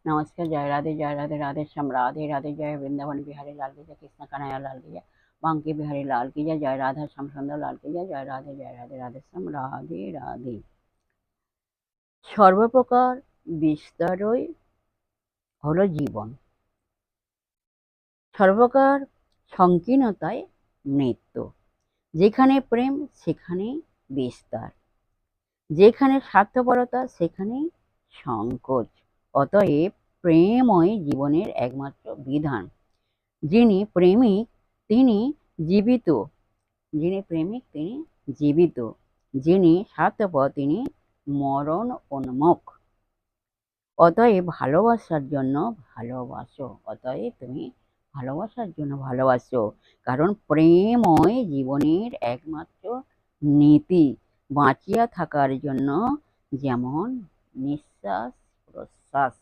नमस्कार। जय राधे राधे श्याम राधे राधे। जय वृंदावन बिहारी लाल की जय, कृष्ण कन्हैया लाल की जय, बांके बिहारी लाल की जय, जय राधा श्याम सुंदर लाल की जय, जय राधे राधे श्याम राधे राधे। সর্বপ্রকার বিস্তারই হলো জীবন, সর্বপ্রকার সংকীর্ণতায় মৃত্যু। যেখানে প্রেম সেখানে বিস্তার, যেখানে স্বার্থপরতা সেখানেই সংকোচ। অতএব প্রেমই জীবনের একমাত্র বিধান। যিনি প্রেমিক তিনি জীবিত, যিনি স্বার্থপর তিনি মরণ উন্মুখ। অতএব ভালোবাসার জন্য ভালোবাসো, অতএব তুমি ভালোবাসার জন্য ভালোবাসো, কারণ প্রেমই জীবনের একমাত্র নীতি। বাঁচিয়া থাকার জন্য যেমন নিঃশ্বাস প্রশ্বাস